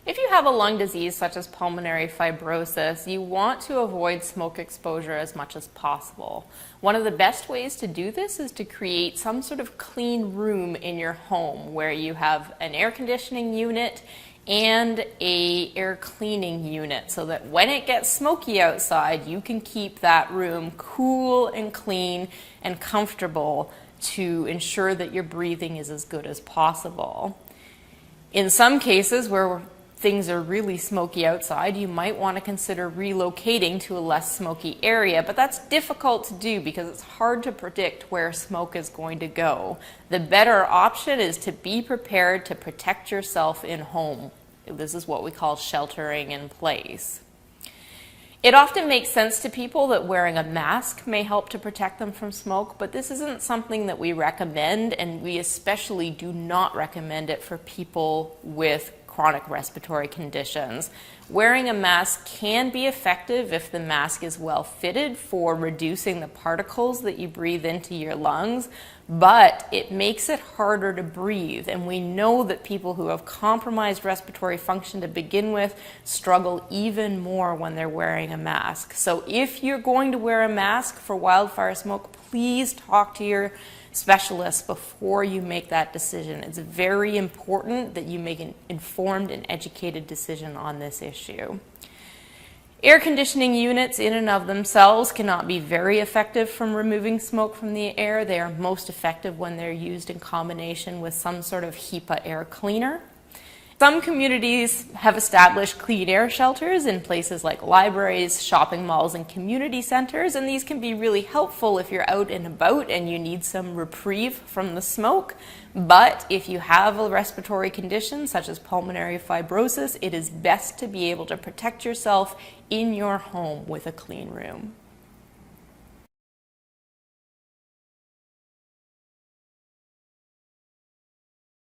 If you have a lung disease such as pulmonary fibrosis, you want to avoid smoke exposure as much as possible. One of the best ways to do this is to create some sort of clean room in your home where you have an air conditioning unit and an air cleaning unit so that when it gets smoky outside, you can keep that room cool and clean and comfortable to ensure that your breathing is as good as possible. In some cases where things are really smoky outside, you might want to consider relocating to a less smoky area, but that's difficult to do because it's hard to predict where smoke is going to go. The better option is to be prepared to protect yourself in home. This is what we call sheltering in place. It often makes sense to people that wearing a mask may help to protect them from smoke, but this isn't something that we recommend, and we especially do not recommend it for people with chronic respiratory conditions. Wearing a mask can be effective if the mask is well fitted for reducing the particles that you breathe into your lungs, but it makes it harder to breathe. And we know that people who have compromised respiratory function to begin with struggle even more when they're wearing a mask. So if you're going to wear a mask for wildfire smoke, please talk to your specialists before you make that decision. It's very important that you make an informed and educated decision on this issue. Air conditioning units in and of themselves cannot be very effective from removing smoke from the air. They are most effective when they're used in combination with some sort of HEPA air cleaner. Some communities have established clean air shelters in places like libraries, shopping malls, and community centers, and these can be really helpful if you're out and about and you need some reprieve from the smoke. But if you have a respiratory condition such as pulmonary fibrosis, it is best to be able to protect yourself in your home with a clean room.